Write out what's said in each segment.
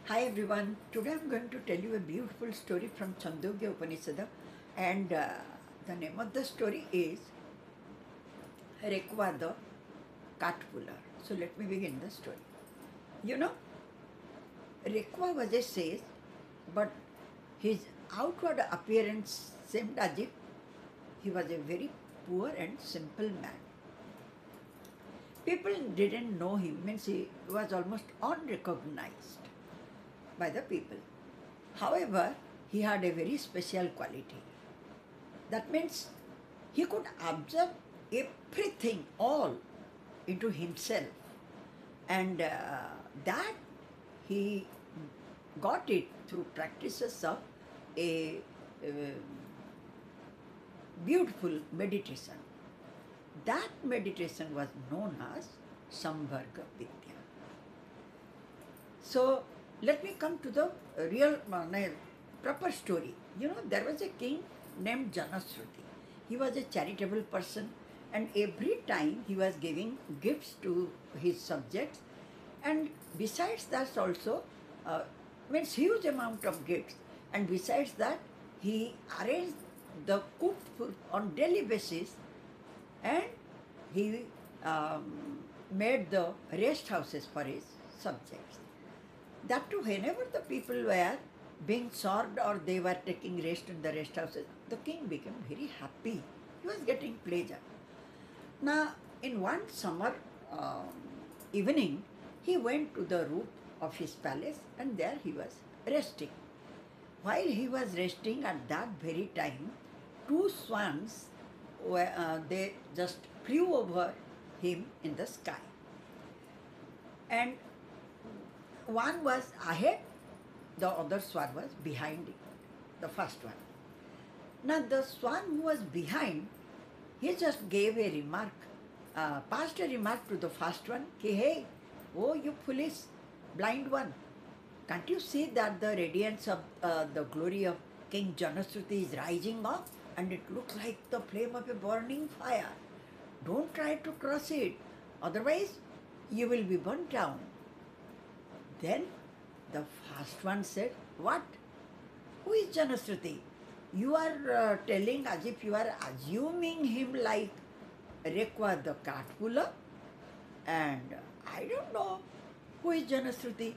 Hi everyone, today I'm going to tell you a beautiful story from Chandogya Upanishad, and the name of the story is Rekwa the Cat Puller. So let me begin the story. You know, Rekwa was a sage, but his outward appearance seemed as if he was a very poor and simple man. People didn't know him, means he was almost unrecognized by the people. However, he had a very special quality. That means he could absorb everything, all into himself, and that he got it through practices of a beautiful meditation. That meditation was known as Samvarga Vidya. So let me come to the real proper story. You know, there was a king named Janashruti. He was a charitable person, and every time he was giving gifts to his subjects, and besides that also means huge amount of gifts, and besides that he arranged the cooked food on daily basis, and he made the rest houses for his subjects. That too, whenever the people were being served or they were taking rest in the rest houses, the king became very happy. He was getting pleasure. Now, in one summer um, evening, he went to the roof of his palace, and there he was resting. While he was resting at that very time, two swans they just flew over him in the sky. And one was ahead, the other swan was behind it, the first one. Now the swan who was behind, he just gave a remark, passed a remark to the first one, ki, hey, oh you foolish blind one, can't you see that the radiance of the glory of King Janashruti is rising up, and it looks like the flame of a burning fire. Don't try to cross it, otherwise you will be burnt down. Then the first one said, what? Who is Janashruti? You are telling as if you are assuming him like Rekwa the cat puller, and I don't know who is Janashruti.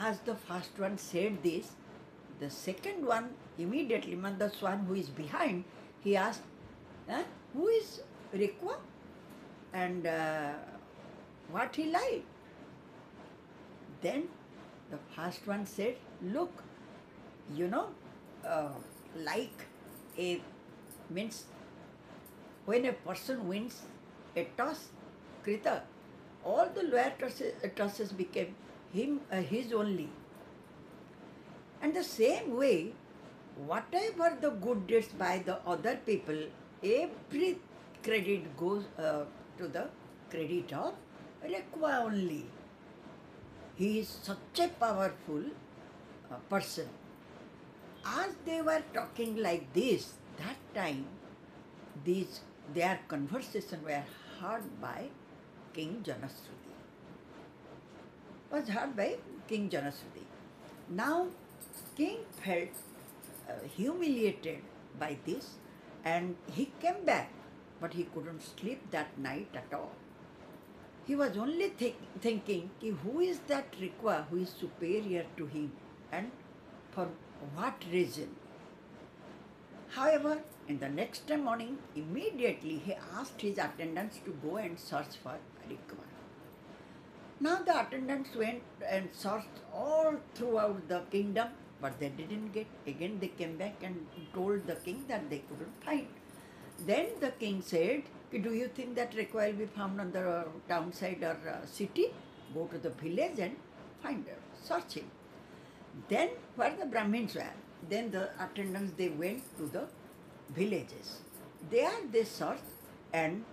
As the first one said this, the second one immediately, the swan who is behind, he asked, who is Rekwa, and what he like? Then the first one said, look, you know, uh, like a, means when a person wins a toss, krita, all the lower tosses became his only. And the same way, whatever the good deeds by the other people, every credit goes to the credit of Rekwa only. He is such a powerful person. As they were talking like this, that time their conversation were heard by King Janashruti. Was heard by King Janashruti. Now king felt humiliated by this, and he came back, but he couldn't sleep that night at all. He was only thinking, who is that Rekwa who is superior to him, and for what reason? However, in the next morning, immediately he asked his attendants to go and search for Rekwa. Now the attendants went and searched all throughout the kingdom, but they didn't get. Again they came back and told the king that they couldn't find. Then the king said, do you think that Rekwa will be found on the town side or city? Go to the village and find her, search him. Then where the Brahmins were, then the attendants, they went to the villages. There they searched, and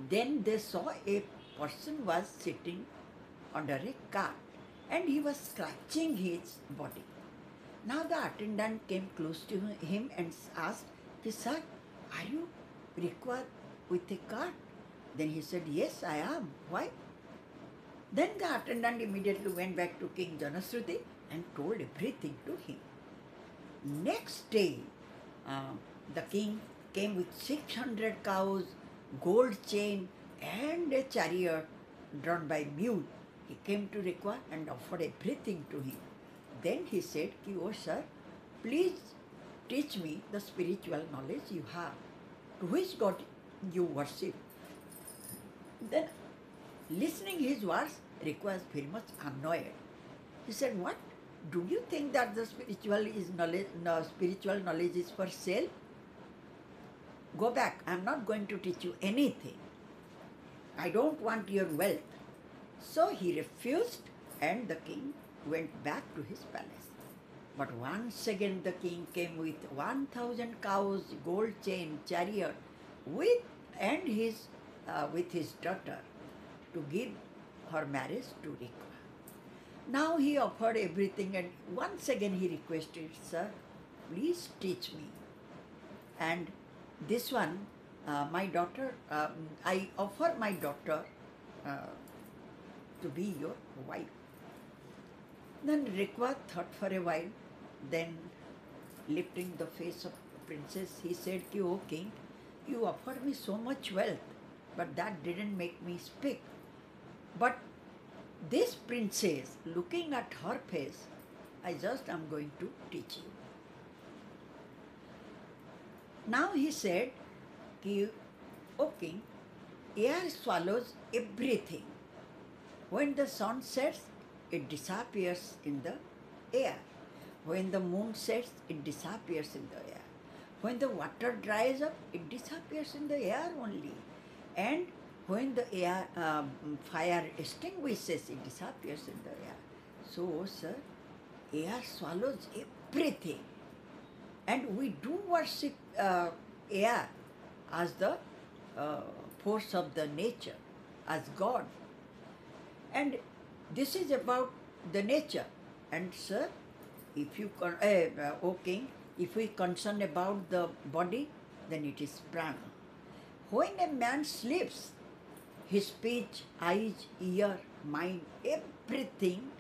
then they saw a person was sitting under a cart, and he was scratching his body. Now the attendant came close to him and asked, sir, are you Rekwa with a cart? Then he said, yes, I am. Why? Then the attendant immediately went back to King Janashruti and told everything to him. Next day, uh, the king came with 600 cows, gold chain, and a chariot drawn by mule. He came to Rikwa and offered everything to him. Then he said, ki, oh sir, please teach me the spiritual knowledge you have. To which God you worship? Then, listening his words, Rikwa was very much annoyed. He said, what? Do you think that the spiritual knowledge is for sale? Go back. I am not going to teach you anything. I don't want your wealth. So he refused, and the king went back to his palace. But once again the king came with 1,000 cows, gold chain, chariot, with his daughter to give her marriage to Rikwa. Now he offered everything, and once again he requested, sir, please teach me. And this one, my daughter, I offer my daughter to be your wife. Then Rikwa thought for a while, then lifting the face of the princess, he said, O king, you offered me so much wealth, but that didn't make me speak. But this princess, looking at her face, I just am going to teach you. Now he said, O king, air swallows everything. When the sun sets, it disappears in the air. When the moon sets, it disappears in the air. When the water dries up, it disappears in the air only. And when the fire extinguishes, it disappears in the air. So, sir, air swallows everything. And we do worship air as the force of the nature, as God. And this is about the nature. And sir, if you, O king, if we concern about the body, then it is prana. When a man sleeps, his speech, eyes, ear, mind, everything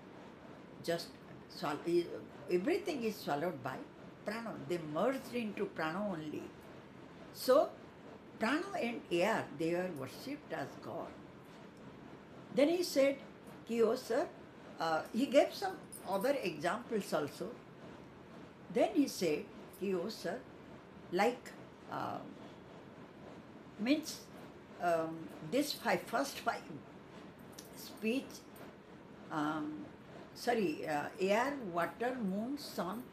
everything is swallowed by prana. They merged into prana only. So, prana and air, they are worshipped as God. Then he said, O sir, he gave some other examples also. Then he said, O sir, like, this first five, speech, air, water, moon, sun,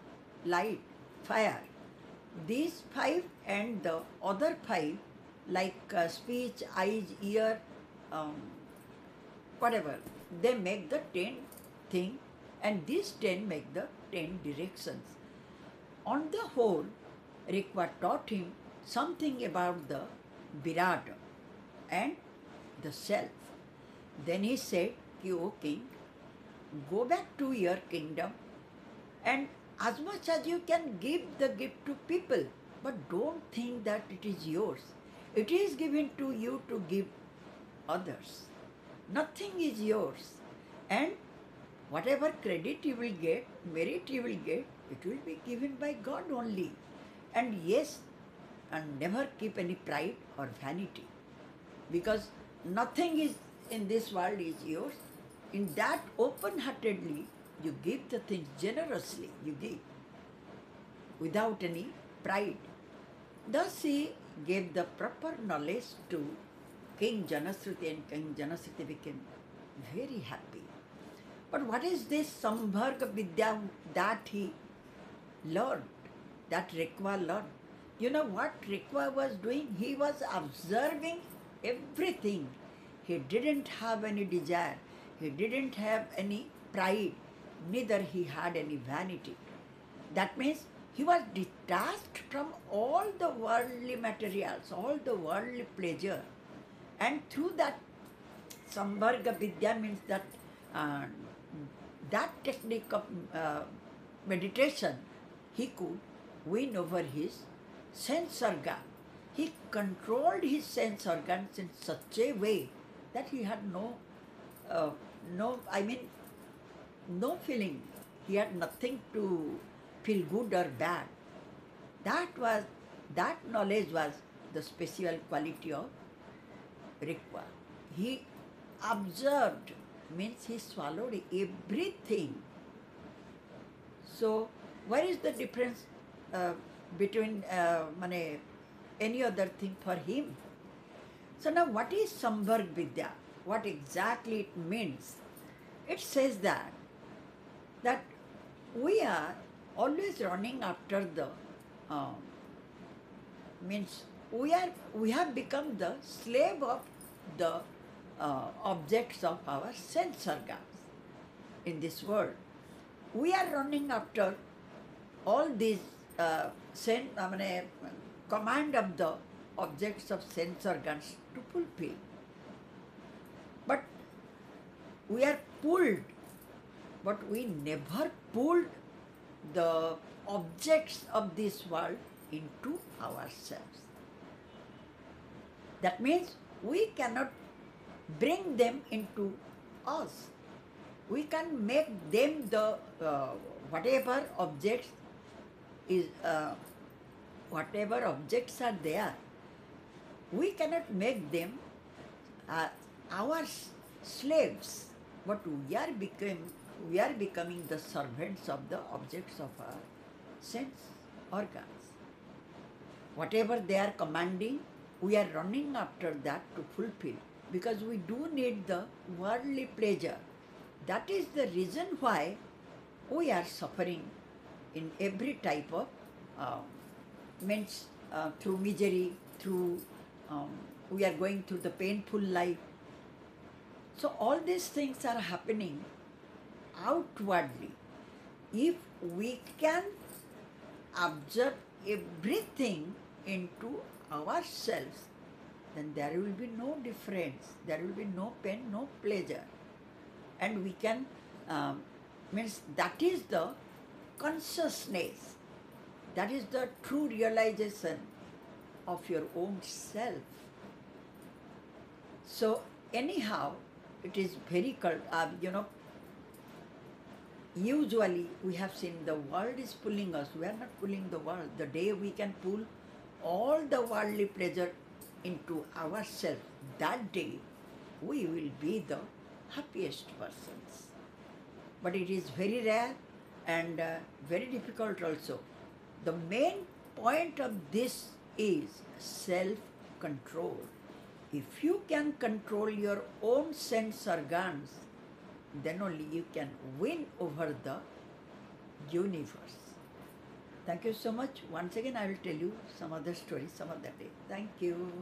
light, fire. These five and the other five, like speech, eyes, ear, whatever, they make the 10 thing, and these 10 make the 10 directions. On the whole, Rikwa taught him something about the Virata and the self. Then he said, O king, go back to your kingdom, and as much as you can give the gift to people, but don't think that it is yours. It is given to you to give others. Nothing is yours. And whatever credit you will get, merit you will get, it will be given by God only. And yes, and never keep any pride or vanity, because nothing is in this world is yours. In that open-heartedly, you give the things generously, you give, without any pride. Thus he gave the proper knowledge to King Janashruti, and King Janashruti became very happy. But what is this Sambharga Vidya that he learned, that Rikwa learned? You know what Rikwa was doing? He was observing everything. He didn't have any desire. He didn't have any pride. Neither he had any vanity. That means he was detached from all the worldly materials, all the worldly pleasure. And through that Sambharga Vidya means that that technique of meditation, he could win over his sense organ. He controlled his sense organs in such a way that he had no no, I mean, no feeling. He had nothing to feel good or bad. That was, that knowledge was the special quality of Rikwa. He observed, means he swallowed everything. So, where is the difference between any other thing for him? So now what is Samvarg Vidya? What exactly it means? It says that we are always running after the uh, means we have become the slave of the objects of our sense organs in this world. We are running after all these command of the objects of sense organs to fulfill. But we are pulled, but we never pulled the objects of this world into ourselves. That means we cannot bring them into us. We can make them the whatever objects is whatever objects are there. We cannot make them our slaves, but we are becoming the servants of the objects of our sense organs. Whatever they are commanding, we are running after that to fulfill, because we do need the worldly pleasure. That is the reason why we are suffering in every type of through misery, through we are going through the painful life. So all these things are happening outwardly. If we can observe everything into ourselves, then there will be no difference. There will be no pain, no pleasure. And we can, that is the consciousness. That is the true realization of your own self. So anyhow, it is very, usually we have seen the world is pulling us. We are not pulling the world. The day we can pull all the worldly pleasure into ourselves, that day we will be the happiest persons. But it is very rare and very difficult also. The main point of this is self-control. If you can control your own sense organs, then only you can win over the universe. Thank you so much. Once again, I will tell you some other stories some other day. Thank you.